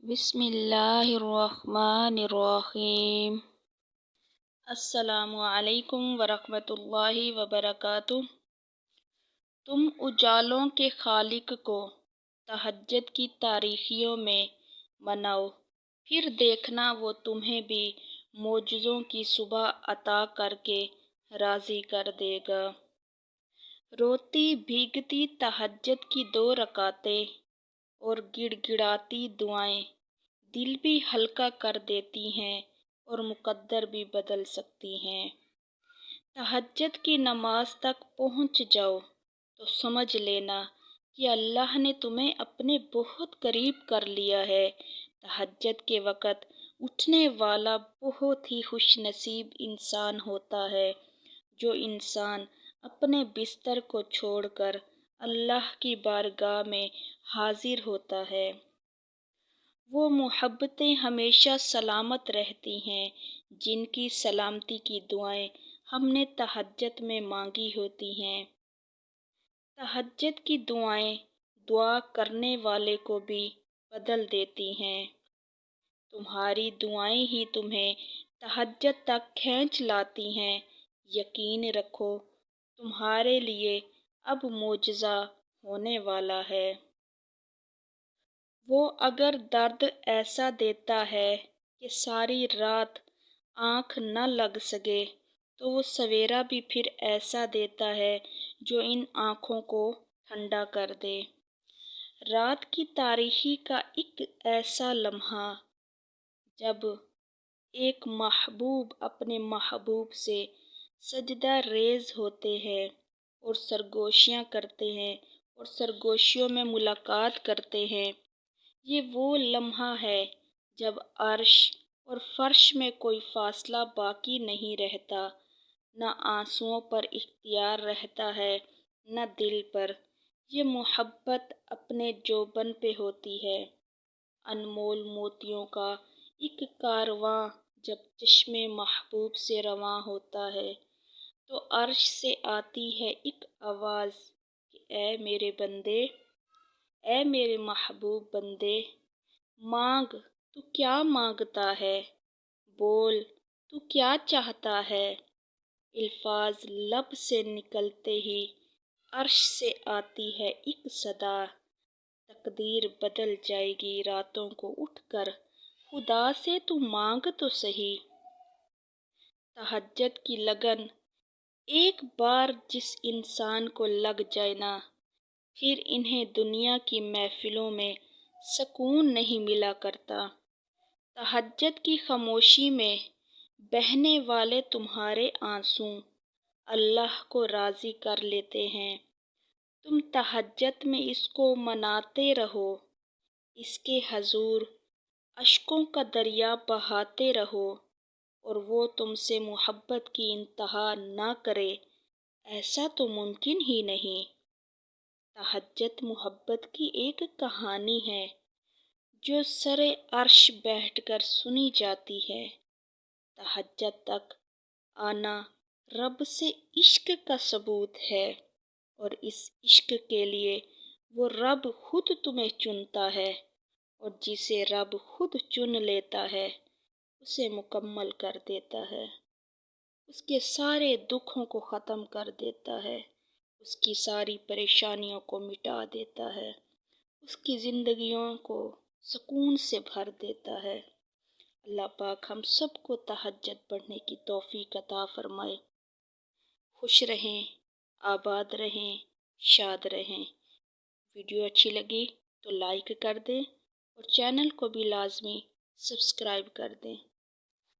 بسم اللہ الرحمن الرحیم۔ السلام علیکم ورحمۃ اللہ وبرکاتہ۔ تم اجالوں کے خالق کو تہجد کی تاریکیوں میں مناؤ، پھر دیکھنا وہ تمہیں بھی معجزوں کی صبح عطا کر کے راضی کر دے گا۔ روتی بھیگتی تہجد کی 2 رکعتیں اور گڑ گڑاتی دعائیں دل بھی ہلکا کر دیتی ہیں اور مقدر بھی بدل سکتی ہیں۔ تہجد کی نماز تک پہنچ جاؤ تو سمجھ لینا کہ اللہ نے تمہیں اپنے بہت قریب کر لیا ہے۔ تہجد کے وقت اٹھنے والا بہت ہی خوش نصیب انسان ہوتا ہے۔ جو انسان اپنے بستر کو چھوڑ کر اللہ کی بارگاہ میں حاضر ہوتا ہے، وہ محبتیں ہمیشہ سلامت رہتی ہیں۔ جن کی سلامتی کی دعائیں ہم نے تہجد میں مانگی ہوتی ہیں۔ تہجد کی دعائیں دعا کرنے والے کو بھی بدل دیتی ہیں۔ تمہاری دعائیں ہی تمہیں تہجد تک کھینچ لاتی ہیں۔ یقین رکھو تمہارے لیے اب معجزہ ہونے والا ہے۔ وہ اگر درد ایسا دیتا ہے کہ ساری رات آنکھ نہ لگ سکے، تو وہ سویرا بھی پھر ایسا دیتا ہے جو ان آنکھوں کو ٹھنڈا کر دے۔ رات کی تاریکی کا ایک ایسا لمحہ جب ایک محبوب اپنے محبوب سے سجدہ ریز ہوتے ہیں اور سرگوشیاں کرتے ہیں اور سرگوشیوں میں ملاقات کرتے ہیں، یہ وہ لمحہ ہے جب عرش اور فرش میں کوئی فاصلہ باقی نہیں رہتا، نہ آنسوؤں پر اختیار رہتا ہے نہ دل پر۔ یہ محبت اپنے جوبن پہ ہوتی ہے۔ انمول موتیوں کا ایک کارواں جب چشم محبوب سے رواں ہوتا ہے تو عرش سے آتی ہے ایک آواز کہ اے میرے بندے، اے میرے محبوب بندے، مانگ تو کیا مانگتا ہے، بول تو کیا چاہتا ہے۔ الفاظ لب سے نکلتے ہی عرش سے آتی ہے ایک صدا، تقدیر بدل جائے گی راتوں کو اٹھ کر، خدا سے تو مانگ تو سہی۔ تہجد کی لگن ایک بار جس انسان کو لگ جائے نا، پھر انہیں دنیا کی محفلوں میں سکون نہیں ملا کرتا۔ تہجد کی خاموشی میں بہنے والے تمہارے آنسو اللہ کو راضی کر لیتے ہیں۔ تم تہجد میں اس کو مناتے رہو، اس کے حضور اشکوں کا دریا بہاتے رہو، اور وہ تم سے محبت کی انتہا نہ کرے، ایسا تو ممکن ہی نہیں۔ تہجد محبت کی ایک کہانی ہے جو سرے عرش بیٹھ کر سنی جاتی ہے۔ تہجد تک آنا رب سے عشق کا ثبوت ہے، اور اس عشق کے لیے وہ رب خود تمہیں چنتا ہے، اور جسے رب خود چن لیتا ہے اسے مکمل کر دیتا ہے، اس کے سارے دکھوں کو ختم کر دیتا ہے، اس کی ساری پریشانیوں کو مٹا دیتا ہے، اس کی زندگیوں کو سکون سے بھر دیتا ہے۔ اللہ پاک ہم سب کو تہجد پڑھنے کی توفیق عطا فرمائے۔ خوش رہیں، آباد رہیں، شاد رہیں۔ ویڈیو اچھی لگی تو لائک کر دیں اور چینل کو بھی لازمی سبسکرائب کر دیں۔